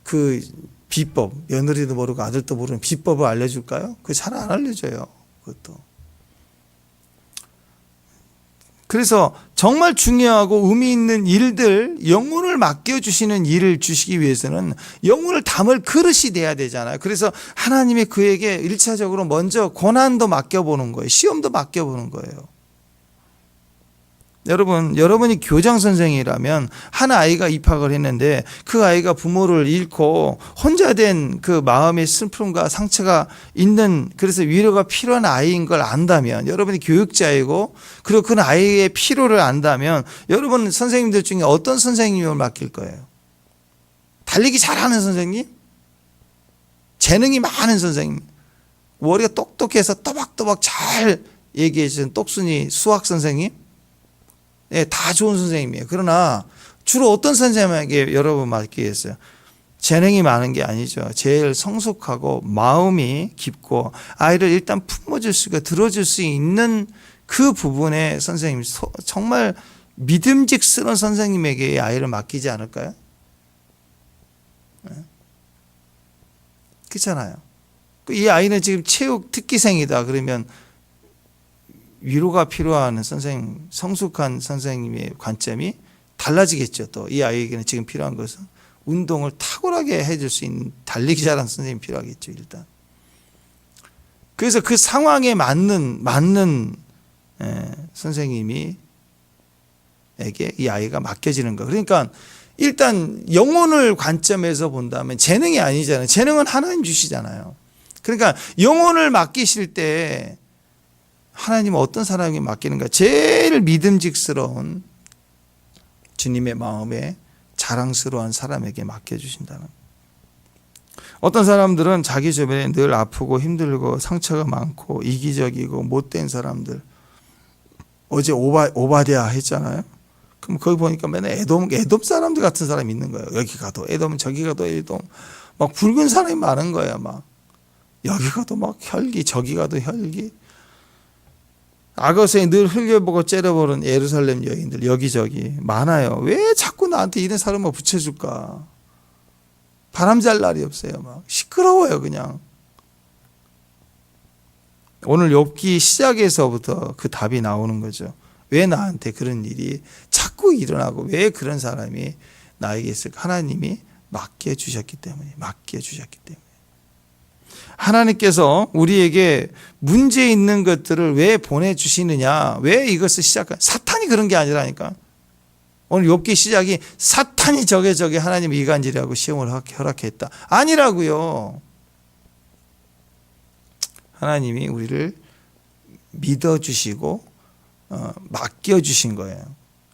그 비법, 며느리도 모르고 아들도 모르는 비법을 알려줄까요? 그거 잘 안 알려줘요. 그것도. 그래서 정말 중요하고 의미 있는 일들, 영혼을 맡겨주시는 일을 주시기 위해서는 영혼을 담을 그릇이 돼야 되잖아요. 그래서 하나님이 그에게 1차적으로 먼저 고난도 맡겨보는 거예요. 시험도 맡겨보는 거예요. 여러분이 교장 선생이라면 한 아이가 입학을 했는데 그 아이가 부모를 잃고 혼자 된 그 마음의 슬픔과 상처가 있는 그래서 위로가 필요한 아이인 걸 안다면 여러분이 교육자이고 그리고 그 아이의 필요를 안다면 여러분 선생님들 중에 어떤 선생님을 맡길 거예요? 달리기 잘하는 선생님? 재능이 많은 선생님? 머리가 똑똑해서 또박또박 잘 얘기해 주는 똑순이 수학 선생님? 네, 다 좋은 선생님이에요. 그러나 주로 어떤 선생님에게 여러분 맡기겠어요? 재능이 많은 게 아니죠. 제일 성숙하고 마음이 깊고 아이를 일단 품어줄 수 있고 들어줄 수 있는 그 부분에 선생님 정말 믿음직스러운 선생님에게 아이를 맡기지 않을까요? 네. 그렇잖아요. 이 아이는 지금 체육 특기생이다 그러면 위로가 필요한 선생님, 성숙한 선생님의 관점이 달라지겠죠. 또 이 아이에게는 지금 필요한 것은 운동을 탁월하게 해줄 수 있는 달리기 잘하는 선생님이 필요하겠죠. 일단. 그래서 그 상황에 맞는 선생님이 에게 이 아이가 맡겨지는 거. 그러니까 일단 영혼을 관점에서 본다면 재능이 아니잖아요. 재능은 하나님 주시잖아요. 그러니까 영혼을 맡기실 때 하나님은 어떤 사람에게 맡기는가? 제일 믿음직스러운 주님의 마음에 자랑스러운 사람에게 맡겨주신다는. 어떤 사람들은 자기 주변에 늘 아프고 힘들고 상처가 많고 이기적이고 못된 사람들. 어제 오바댜 했잖아요. 그럼 거기 보니까 맨날 에돔 사람들 같은 사람이 있는 거예요. 여기 가도 에돔, 저기 가도 에돔. 막 붉은 사람이 많은 거야. 막 여기 가도 막 혈기, 저기 가도 혈기. 악어새에 늘 흘려보고 째려보는 예루살렘 여인들 여기저기 많아요. 왜 자꾸 나한테 이런 사람을 붙여줄까? 바람잘 날이 없어요. 막 시끄러워요 그냥. 오늘 욥기 시작에서부터 그 답이 나오는 거죠. 왜 나한테 그런 일이 자꾸 일어나고 왜 그런 사람이 나에게 있을까? 하나님이 맡겨주셨기 때문에. 하나님께서 우리에게 문제 있는 것들을 왜 보내주시느냐, 왜 이것을 사탄이 그런 게 아니라니까. 오늘 욥기 시작이 사탄이 저게 하나님 이간질하고 시험을 허락했다 아니라고요. 하나님이 우리를 믿어주시고 맡겨주신 거예요.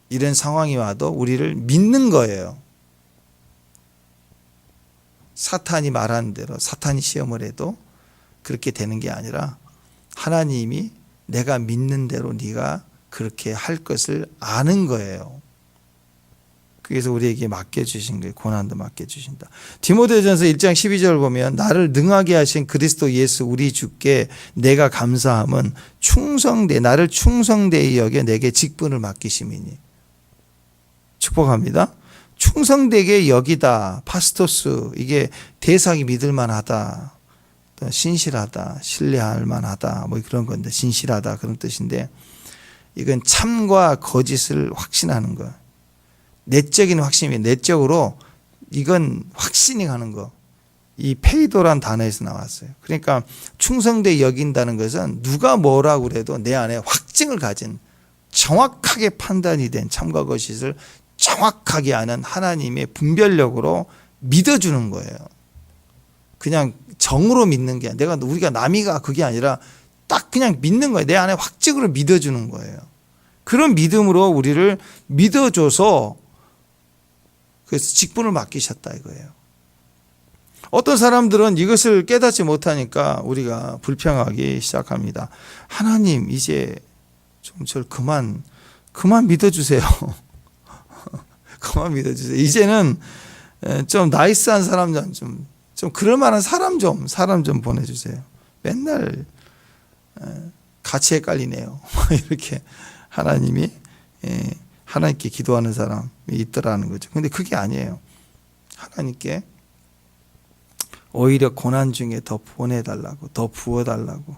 이런 상황이 와도 우리를 믿는 거예요. 사탄이 말하는 대로 사탄이 시험을 해도 그렇게 되는 게 아니라 하나님이 내가 믿는 대로 네가 그렇게 할 것을 아는 거예요. 그래서 우리에게 맡겨주신 거예요. 고난도 맡겨주신다. 디모데전서 1장 12절 보면 나를 능하게 하신 그리스도 예수 우리 주께 내가 감사함은 나를 충성되이 여겨 내게 직분을 맡기심이니. 축복합니다. 충성되게 여기다, 파스토스, 이게 대상이 믿을만하다, 신실하다, 신뢰할 만하다, 뭐 그런 건데, 신실하다 그런 뜻인데, 이건 참과 거짓을 확신하는 거. 내적인 확신이, 내적으로 이건 확신이 가는 거. 이 페이도란 단어에서 나왔어요. 그러니까 충성되게 여긴다는 것은 누가 뭐라고 그래도 내 안에 확증을 가진, 정확하게 판단이 된 참과 거짓을 정확하게 아는 하나님의 분별력으로 믿어주는 거예요. 그냥 정으로 믿는 게 아니라 우리가 남이가 그게 아니라 딱 그냥 믿는 거예요. 내 안에 확증으로 믿어주는 거예요. 그런 믿음으로 우리를 믿어줘서 그래서 직분을 맡기셨다 이거예요. 어떤 사람들은 이것을 깨닫지 못하니까 우리가 불평하기 시작합니다. 하나님 이제 좀 저를 그만 믿어주세요. 그만 믿어주세요. 이제는 좀 나이스한 사람 좀 그럴 만한 사람 좀 보내주세요. 맨날 같이 헷갈리네요. 이렇게 하나님이 하나님께 기도하는 사람이 있더라는 거죠. 근데 그게 아니에요. 하나님께 오히려 고난 중에 더 보내달라고, 더 부어달라고.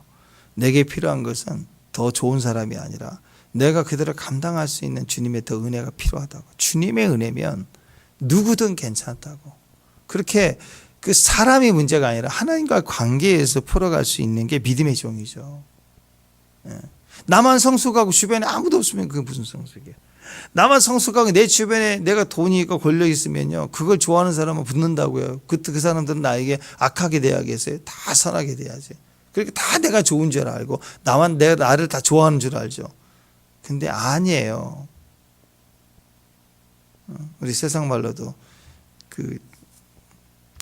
내게 필요한 것은 더 좋은 사람이 아니라 내가 그들을 감당할 수 있는 주님의 더 은혜가 필요하다고. 주님의 은혜면 누구든 괜찮다고. 그렇게 그 사람이 문제가 아니라 하나님과 관계에서 풀어갈 수 있는 게 믿음의 종이죠. 나만 성숙하고 주변에 아무도 없으면 그게 무슨 성숙이야. 나만 성숙하고 내 주변에 내가 돈이 있고 권력 있으면요, 그걸 좋아하는 사람은 붙는다고요. 그 사람들은 나에게 악하게 대하겠어요? 다 선하게 대하지. 그렇게 다 내가 좋은 줄 알고 내가 나를 다 좋아하는 줄 알죠. 근데 아니에요. 우리 세상 말로도 그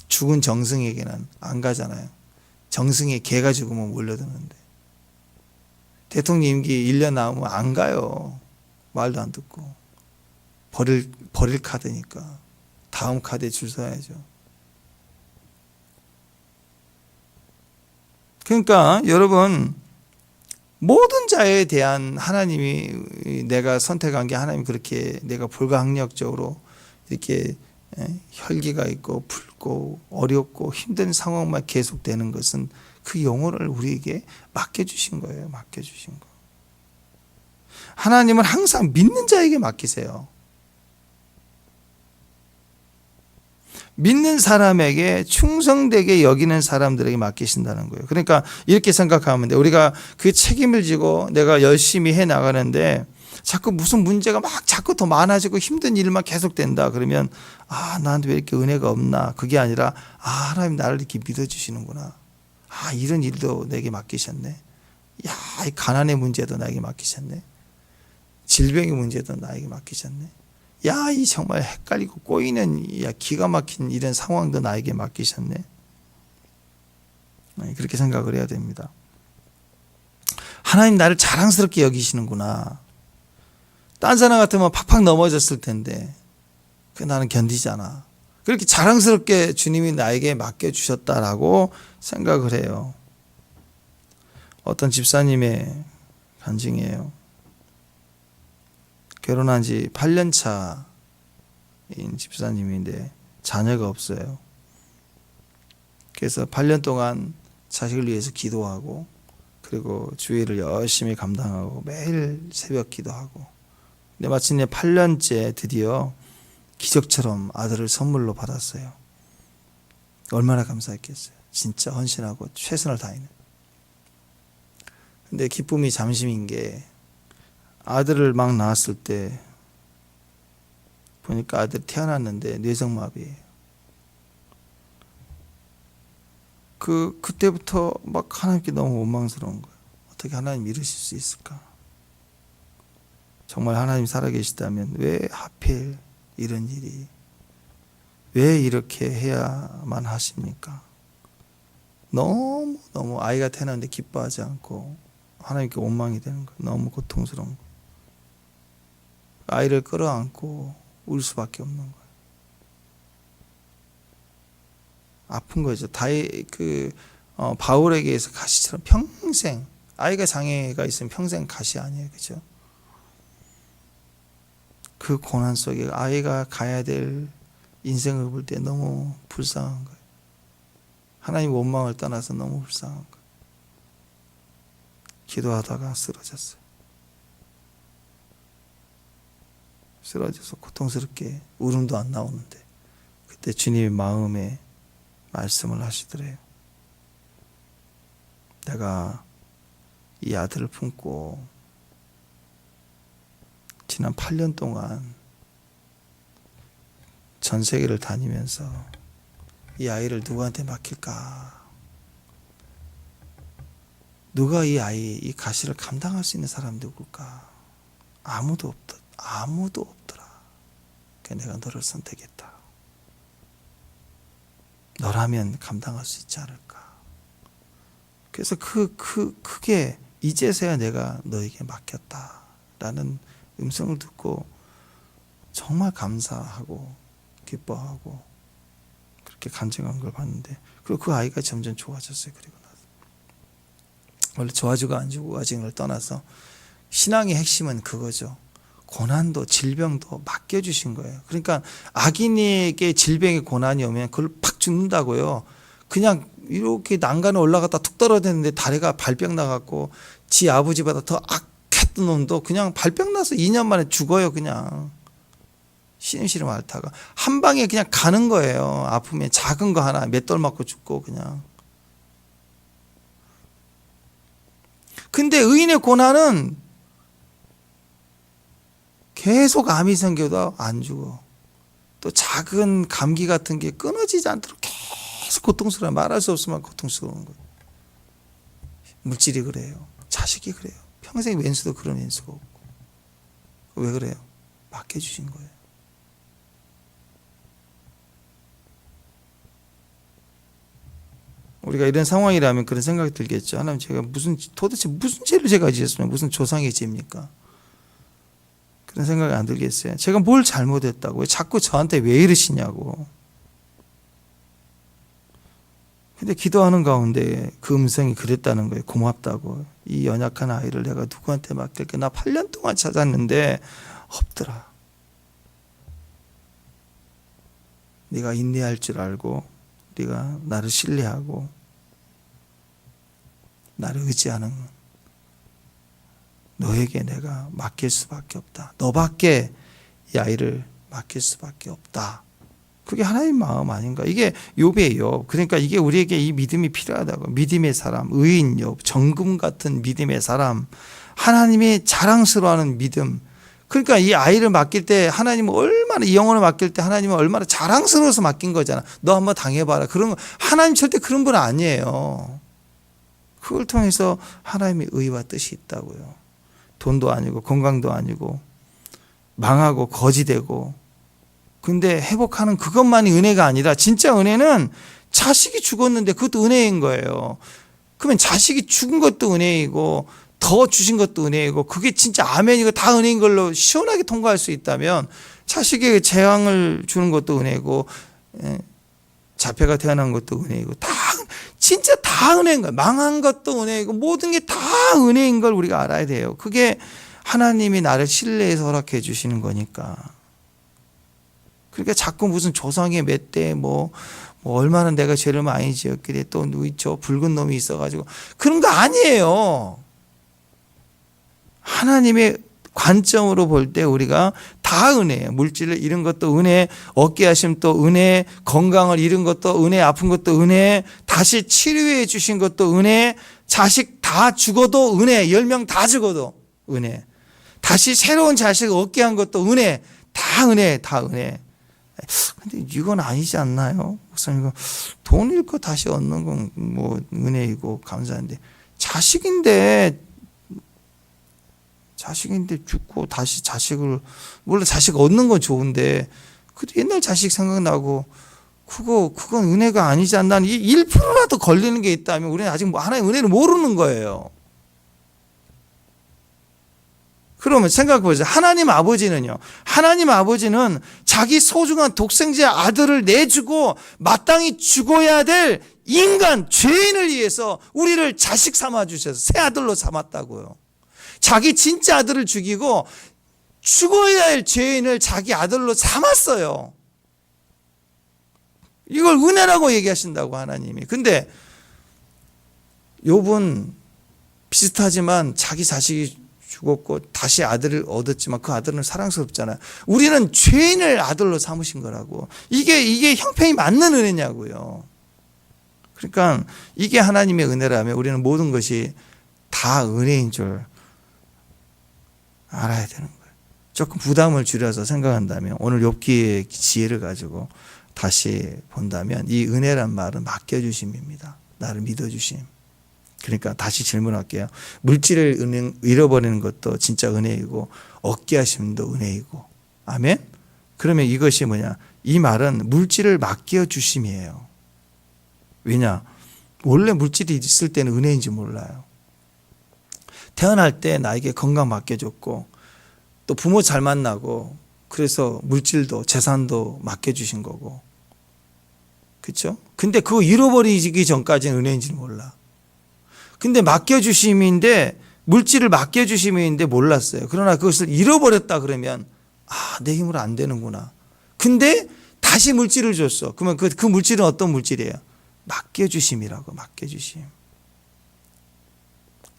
죽은 정승에게는 안 가잖아요. 정승에 개가 죽으면 몰려드는데 대통령 임기 1년 남으면 안 가요. 말도 안 듣고 버릴 카드니까 다음 카드에 줄 서야죠. 그러니까 여러분, 모든 자에 대한 하나님이 내가 선택한 게 하나님 그렇게 내가 불가항력적으로 이렇게 혈기가 있고 붉고 어렵고 힘든 상황만 계속되는 것은 그 영혼을 우리에게 맡겨주신 거예요. 맡겨주신 거. 하나님은 항상 믿는 자에게 맡기세요. 믿는 사람에게 충성되게 여기는 사람들에게 맡기신다는 거예요. 그러니까 이렇게 생각하면 돼. 우리가 그 책임을 지고 내가 열심히 해 나가는데 자꾸 무슨 문제가 막 자꾸 더 많아지고 힘든 일만 계속된다. 그러면 나한테 왜 이렇게 은혜가 없나. 그게 아니라 하나님 나를 이렇게 믿어주시는구나. 이런 일도 내게 맡기셨네. 이 가난의 문제도 나에게 맡기셨네. 질병의 문제도 나에게 맡기셨네. 이 정말 헷갈리고 꼬이는 기가 막힌 이런 상황도 나에게 맡기셨네. 그렇게 생각을 해야 됩니다. 하나님 나를 자랑스럽게 여기시는구나. 딴 사람 같으면 팍팍 넘어졌을 텐데 나는 견디잖아. 그렇게 자랑스럽게 주님이 나에게 맡겨주셨다라고 생각을 해요. 어떤 집사님의 간증이에요. 결혼한 지 8년 차인 집사님인데 자녀가 없어요. 그래서 8년 동안 자식을 위해서 기도하고 그리고 주일을 열심히 감당하고 매일 새벽 기도하고, 근데 마침내 8년째 드디어 기적처럼 아들을 선물로 받았어요. 얼마나 감사했겠어요. 진짜 헌신하고 최선을 다하는. 근데 기쁨이 잠시인 게 아들을 막 낳았을 때 보니까 아들이 태어났는데 뇌성마비예요. 그때부터 막 하나님께 너무 원망스러운 거예요. 어떻게 하나님 이러실 수 있을까? 정말 하나님 살아계시다면 왜 하필 이런 일이, 왜 이렇게 해야만 하십니까? 너무 아이가 태어났는데 기뻐하지 않고 하나님께 원망이 되는 거예요. 너무 고통스러운 거예요. 아이를 끌어안고 울 수밖에 없는 거예요. 아픈 거죠. 바울에게 의해서 가시처럼 평생, 아이가 장애가 있으면 평생 가시 아니에요. 그죠? 그 고난 속에 아이가 가야 될 인생을 볼 때 너무 불쌍한 거예요. 하나님 원망을 떠나서 너무 불쌍한 거예요. 기도하다가 쓰러졌어요. 쓰러져서 고통스럽게 울음도 안 나오는데 그때 주님이 마음에 말씀을 하시더래요. 내가 이 아들을 품고 지난 8년 동안 전 세계를 다니면서 이 아이를 누구한테 맡길까? 누가 이 가시를 감당할 수 있는 사람이 누굴까? 아무도 없더라. 그래서 내가 너를 선택했다. 너라면 감당할 수 있지 않을까? 그래서 그게 이제서야 내가 너에게 맡겼다라는 음성을 듣고 정말 감사하고 기뻐하고 그렇게 간증한 걸 봤는데, 그리고 그 아이가 점점 좋아졌어요. 그리고 나서 원래 좋아지고 안 좋아지는 걸 떠나서 신앙의 핵심은 그거죠. 고난도 질병도 맡겨주신 거예요. 그러니까 악인에게 질병의 고난이 오면 그걸 팍 죽는다고요. 그냥 이렇게 난간에 올라갔다 툭 떨어졌는데 다리가 발병 나갖고 지 아버지보다 더 악했던 놈도 그냥 발병 나서 2년 만에 죽어요. 그냥 시름시름 앓다가 한 방에 그냥 가는 거예요. 아프면 작은 거 하나 맷돌 맞고 죽고 그냥. 근데 의인의 고난은 계속 암이 생겨도 안 죽어. 또 작은 감기 같은 게 끊어지지 않도록 계속 고통스러워. 말할 수 없으면 고통스러운 거예요. 물질이 그래요. 자식이 그래요. 평생 왼수도 그런 왼수가 없고. 왜 그래요? 맡겨주신 거예요. 우리가 이런 상황이라면 그런 생각이 들겠죠. 하나님, 제가 도대체 무슨 죄를 제가 지었으면 무슨 조상의 죄입니까? 그런 생각이 안 들겠어요. 제가 뭘 잘못했다고? 왜 자꾸 저한테 왜 이러시냐고. 근데 기도하는 가운데 그 음성이 그랬다는 거예요. 고맙다고. 이 연약한 아이를 내가 누구한테 맡길까? 나 8년 동안 찾았는데 없더라. 네가 인내할 줄 알고 네가 나를 신뢰하고 나를 의지하는 너에게 내가 맡길 수밖에 없다. 너밖에 이 아이를 맡길 수밖에 없다. 그게 하나님 마음 아닌가? 이게 욥이에요. 그러니까 이게 우리에게 이 믿음이 필요하다고. 믿음의 사람, 의인 욥, 정금 같은 믿음의 사람, 하나님이 자랑스러워하는 믿음. 그러니까 이 아이를 맡길 때 하나님은 얼마나, 이 영혼을 맡길 때 하나님은 얼마나 자랑스러워서 맡긴 거잖아. 너 한번 당해봐라. 그런 거 하나님 절대 그런 분 아니에요. 그걸 통해서 하나님의 의와 뜻이 있다고요. 돈도 아니고 건강도 아니고 망하고 거지되고, 근데 회복하는 그것만이 은혜가 아니라 진짜 은혜는 자식이 죽었는데 그것도 은혜인 거예요. 그러면 자식이 죽은 것도 은혜이고 더 주신 것도 은혜이고, 그게 진짜 아멘이고 다 은혜인 걸로 시원하게 통과할 수 있다면 자식에게 재앙을 주는 것도 은혜고 자폐가 태어난 것도 은혜이고 진짜 다 은혜인 거예요. 망한 것도 은혜이고 모든 게 다 은혜인 걸 우리가 알아야 돼요. 그게 하나님이 나를 신뢰해서 허락해 주시는 거니까. 그러니까 자꾸 무슨 조상의 몇 대 뭐 얼마나 내가 죄를 많이 지었길래 또 저 붉은 놈이 있어가지고 그런 거 아니에요. 하나님의 관점으로 볼 때 우리가 다 은혜예요. 물질을 잃은 것도 은혜, 얻게 하심 또 은혜, 건강을 잃은 것도 은혜, 아픈 것도 은혜, 다시 치료해 주신 것도 은혜, 자식 다 죽어도 은혜, 10명 다 죽어도 은혜, 다시 새로운 자식 얻게 한 것도 은혜, 다 은혜, 다 은혜. 근데 이건 아니지 않나요? 목사님, 이거 돈 잃고 다시 얻는 건 뭐 은혜이고 감사한데, 자식인데 죽고 다시 자식을, 물론 자식 얻는 건 좋은데 그래도 옛날 자식 생각나고 그건 은혜가 아니지 않나. 1%라도 걸리는 게 있다면 우리는 아직 하나의 은혜를 모르는 거예요. 그러면 생각해 보세요. 하나님 아버지는요. 하나님 아버지는 자기 소중한 독생자 아들을 내주고 마땅히 죽어야 될 인간, 죄인을 위해서 우리를 자식 삼아 주셔서 새 아들로 삼았다고요. 자기 진짜 아들을 죽이고 죽어야 할 죄인을 자기 아들로 삼았어요. 이걸 은혜라고 얘기하신다고 하나님이. 근데 욥은 비슷하지만 자기 자식이 죽었고 다시 아들을 얻었지만 그 아들은 사랑스럽잖아요. 우리는 죄인을 아들로 삼으신 거라고. 이게 형편이 맞는 은혜냐고요. 그러니까 이게 하나님의 은혜라면 우리는 모든 것이 다 은혜인 줄 알아야 되는 거예요. 조금 부담을 줄여서 생각한다면 오늘 욥기의 지혜를 가지고 다시 본다면 이 은혜란 말은 맡겨주심입니다. 나를 믿어주심. 그러니까 다시 질문할게요. 물질을 잃어버리는 것도 진짜 은혜이고 얻게 하심도 은혜이고. 아멘? 그러면 이것이 뭐냐? 이 말은 물질을 맡겨주심이에요. 왜냐? 원래 물질이 있을 때는 은혜인지 몰라요. 태어날 때 나에게 건강 맡겨줬고 또 부모 잘 만나고 그래서 물질도 재산도 맡겨주신 거고. 그렇죠? 근데 그거 잃어버리기 전까지는 은혜인지는 몰라. 근데 맡겨주심인데 물질을 맡겨주심인데 몰랐어요. 그러나 그것을 잃어버렸다 그러면 내 힘으로 안 되는구나. 근데 다시 물질을 줬어. 그러면 그 물질은 어떤 물질이에요? 맡겨주심이라고. 맡겨주심.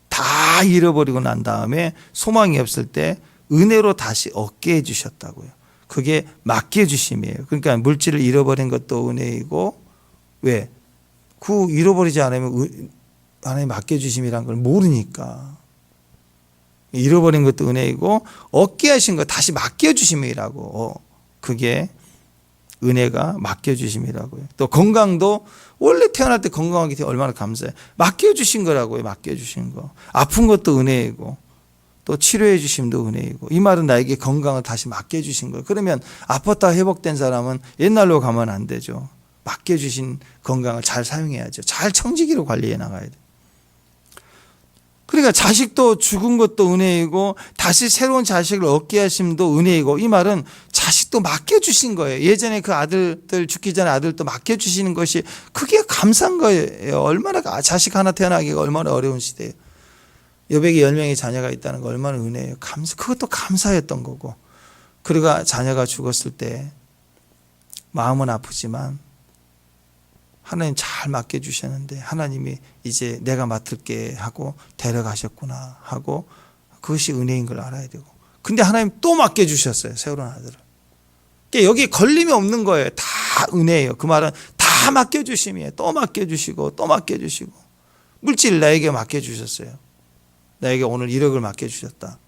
다 잃어버리고 난 다음에 소망이 없을 때 은혜로 다시 얻게 해주셨다고요. 그게 맡겨주심이에요. 그러니까 물질을 잃어버린 것도 은혜이고, 왜? 그 잃어버리지 않으면 하나님 맡겨주심이란 걸 모르니까. 잃어버린 것도 은혜이고 얻게 하신 거 다시 맡겨주심이라고. 그게 은혜가 맡겨주심이라고요. 또 건강도 원래 태어날 때 건강하기 때문에 얼마나 감사해요. 맡겨주신 거라고요. 맡겨주신 거. 아픈 것도 은혜이고 또 치료해 주심도 은혜이고. 이 말은 나에게 건강을 다시 맡겨주신 거예요. 그러면 아팠다 회복된 사람은 옛날로 가면 안 되죠. 맡겨주신 건강을 잘 사용해야죠. 잘 청지기로 관리해 나가야 돼요. 그러니까 자식도 죽은 것도 은혜이고 다시 새로운 자식을 얻게 하심도 은혜이고. 이 말은 자식도 맡겨주신 거예요. 예전에 그 아들들 죽기 전에 아들도 맡겨주시는 것이 그게 감사한 거예요. 얼마나 자식 하나 태어나기가 얼마나 어려운 시대예요. 여백에 10명의 자녀가 있다는 거 얼마나 은혜예요. 그것도 감사했던 거고. 그리고 자녀가 죽었을 때 마음은 아프지만 하나님 잘 맡겨주셨는데 하나님이 이제 내가 맡을게 하고 데려가셨구나 하고 그것이 은혜인 걸 알아야 되고. 근데 하나님 또 맡겨주셨어요. 새로운 아들을. 그러니까 여기 걸림이 없는 거예요. 다 은혜예요. 그 말은 다 맡겨주심이에요. 또 맡겨주시고 또 맡겨주시고. 물질 나에게 맡겨주셨어요. 나에게 오늘 1억을 맡겨주셨다.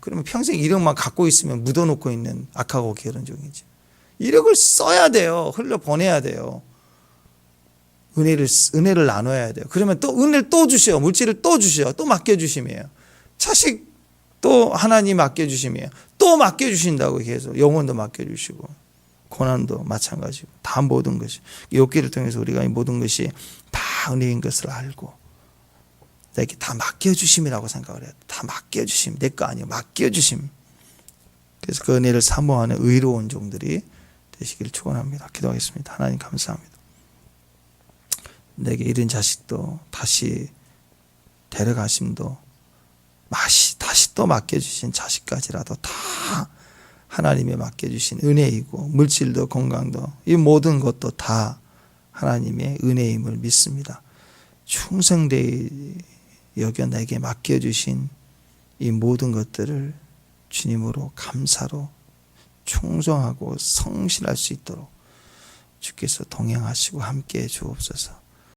그러면 평생 1억만 갖고 있으면 묻어놓고 있는 악하고 게으른 종이지. 1억을 써야 돼요. 흘려보내야 돼요. 은혜를 나눠야 돼요. 그러면 또 은혜를 또 주셔요. 물질을 또 주셔요. 또 맡겨주심이에요. 자식 또 하나님 맡겨주심이에요. 또 맡겨주신다고 계속. 영혼도 맡겨주시고 고난도 마찬가지고 다 모든 것이 욥기를 통해서 우리가 이 모든 것이 다 은혜인 것을 알고 이렇게 다 맡겨주심이라고 생각을 해요. 다 맡겨주심. 내 거 아니에요. 맡겨주심. 그래서 그 은혜를 사모하는 의로운 종들이 되시길 축원합니다. 기도하겠습니다. 하나님 감사합니다. 내게 잃은 자식도 다시 데려가심도 다시 또 맡겨주신 자식까지라도 다 하나님의 맡겨주신 은혜이고 물질도 건강도 이 모든 것도 다 하나님의 은혜임을 믿습니다. 충성되이 여겨 내게 맡겨주신 이 모든 것들을 주님으로 감사로 충성하고 성실할 수 있도록 주께서 동행하시고 함께해 주옵소서.